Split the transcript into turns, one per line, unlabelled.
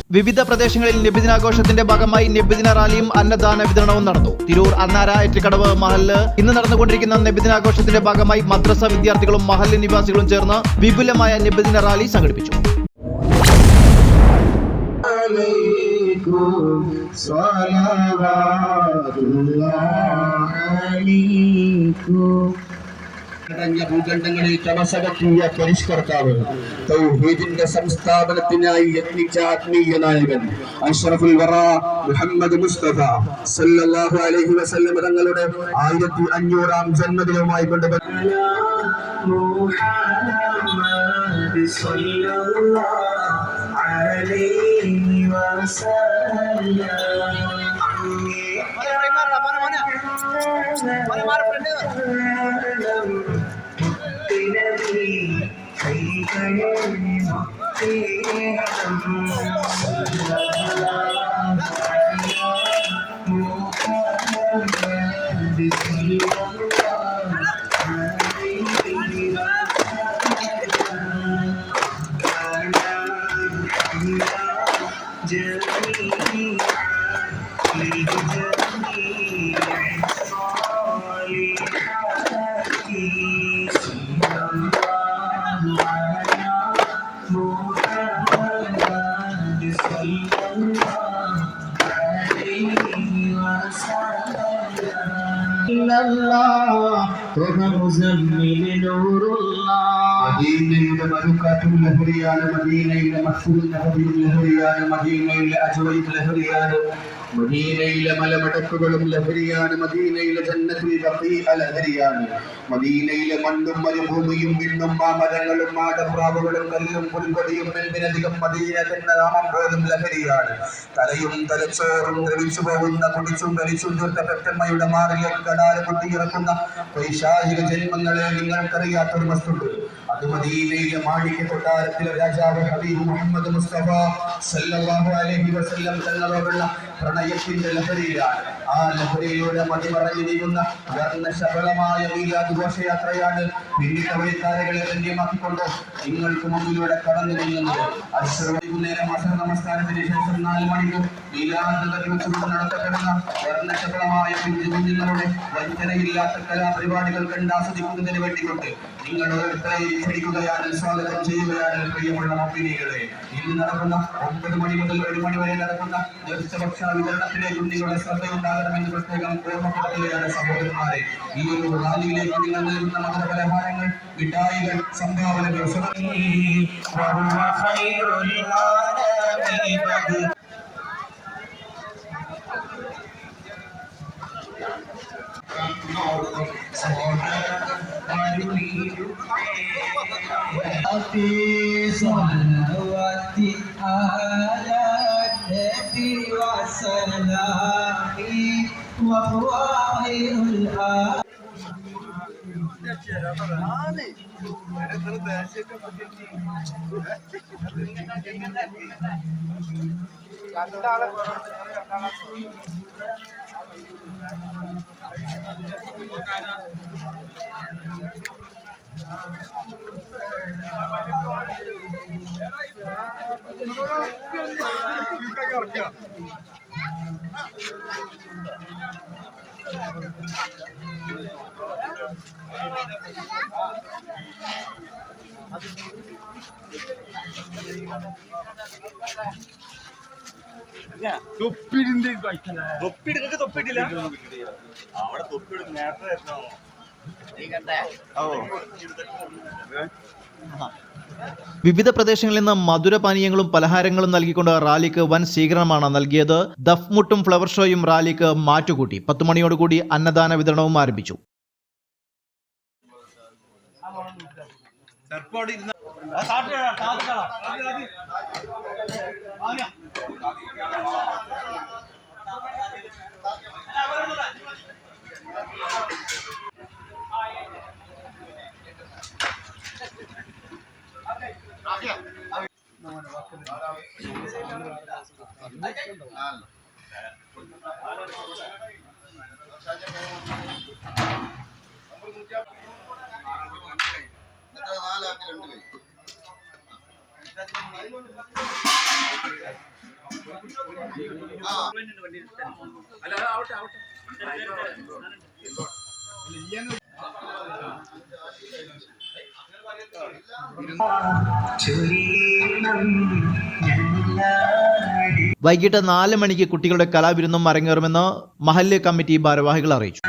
വിവിധ പ്രദേശങ്ങളിൽ നബിദിനാഘോഷത്തിന്റെ ഭാഗമായി നബിദിന റാലിയും അന്നദാന വിതരണവും നടന്നു. തിരൂർ അന്നാര എറ്റിക്കടവ് മഹല്ല് ഇന്ന് നടന്നുകൊണ്ടിരിക്കുന്ന നബിദിനാഘോഷത്തിന്റെ ഭാഗമായി മദ്രസ വിദ്യാർത്ഥികളും മഹല്ല് നിവാസികളും ചേർന്ന് വിപുലമായ നബിദിന റാലി സംഘടിപ്പിച്ചു.
ഭൂഖണ്ഡങ്ങളിൽ തമസകത്തിയ പരിഷ്കർത്താവ്, തൗഹീദിന്റെ സംസ്ഥാപനത്തിനായി യത്നിച്ച ആത്മീയ നായകൻ അഷ്റഫുൽ വറ മുഹമ്മദ് മുസ്തഫ സല്ലല്ലാഹു അലൈഹി വസല്ലം തങ്ങളുടെ 1500-ാം ജന്മദിനവുമായി ബന്ധപ്പെട്ട് മദീനയുടെ മരുക്കാറ്റും ലഹരിയാണ്, മദീനയിലെ മസ്ജിദുൽ നബവിയും ലഹരിയാണ്, മദീനയിലെ അജ്വയും ലഹരിയാണ്, മദീനയിലെ മലമടക്കുകളും ലഹരിയാണ്, മദീനയിലെ ജന്നത്തുൽ ബഖീഅ ലഹരിയാണ്, മദീനയിലെ മണ്ണും മരുഭൂമിയും വിണ്ണും മാമരങ്ങളും മാടപ്രാവുകളും കല്ലും പുൽക്കൊടിയും എന്തിനധികം മദീന എന്ന നാമം പോലും ലഹരിയാണ്. തലയും തലച്ചോറും ദ്രവിച്ചു പോകുന്ന കുടിച്ചും വലിച്ചും തീർത്ത പെറ്റമ്മയുടെ മാറിലേക്ക് കടാല കുത്തിയിറക്കുന്ന പൈശാചിക ജന്മങ്ങളെ നിങ്ങൾക്കറിയാത്തൊരു വസ്തുണ്ട്. അത് മദീനയിലെ മാളിക കൊട്ടാരത്തിലെ രാജാവ് ഹബീബ് മുഹമ്മദ് മുസ്തഫ സല്ലല്ലാഹു അലൈഹി വസല്ലം തങ്ങളോടുള്ള പ്രണയത്തിന്റെ ലഹരിയിലാണ്. ആ ലഹരിയിലൂടെ മതിമറഞ്ഞു നീങ്ങുന്ന വർണ്ണശബളമായ മീലാദ് ഘോഷയാത്രയാണ് പിന്നിട്ട വഴിത്താരകളെ ധന്യമാക്കിക്കൊണ്ട് നിങ്ങൾക്ക് മുമ്പിലൂടെ കടന്നു നീങ്ങുന്നത്. വൈകുന്നേരം അസർ നമസ്കാരത്തിന് ശേഷം 4 മണിക്ക് മീലാദ് നിർമ്മിച്ചുകൊണ്ട് നടത്തപ്പെടുന്ന വർണ്ണശബളമായ കുഞ്ഞുങ്ങളുടെ വഞ്ചനയില്ലാത്ത കലാപരിപാടികൾ കണ്ടാസ്വദിക്കുന്നതിന് വേണ്ടിക്കൊണ്ട് നിങ്ങൾ ഓരോരുത്തരെയും ക്ഷണിക്കുകയാണ്, സ്വാഗതം ചെയ്യുകയാണ്. പ്രിയമുള്ള മുഅ്മിനീങ്ങളെ, ഇന്ന് നടക്കുന്ന 9 മണി മുതൽ 1 മണി വരെ നടക്കുന്ന ഭക്ഷണ വിതരണത്തിലേക്കും നിങ്ങളുടെ ശ്രദ്ധയുണ്ടാകണമെന്ന് പ്രത്യേകം ഓർമ്മപ്പെടുത്തുകയാണ്. സഹോദരന്മാരെ, ഈ ഒരു റാലിയിലേക്ക് നിങ്ങൾ നൽകുന്ന മധുരപലഹാരങ്ങൾ, മിഠായികൾ, സംഭാവനകൾ
വിവിധ പ്രദേശങ്ങളിൽ നിന്ന് മധുരപാനീയങ്ങളും പലഹാരങ്ങളും നൽകിക്കൊണ്ട് റാലിക്ക് വൻ സ്വീകരണമാണ് നൽകിയത്. ദഫ്മുട്ടും ഫ്ലവർ ഷോയും റാലിക്ക് മാറ്റുകൂട്ടി. 10 മണിയോടുകൂടി അന്നദാന വിതരണവും ആരംഭിച്ചു. വൈകിട്ട് 4 മണിക്ക് കുട്ടികളുടെ കലാവിരുന്നും അരങ്ങേറുമെന്ന് മഹല്ല് കമ്മിറ്റി ഭാരവാഹികൾ അറിയിച്ചു.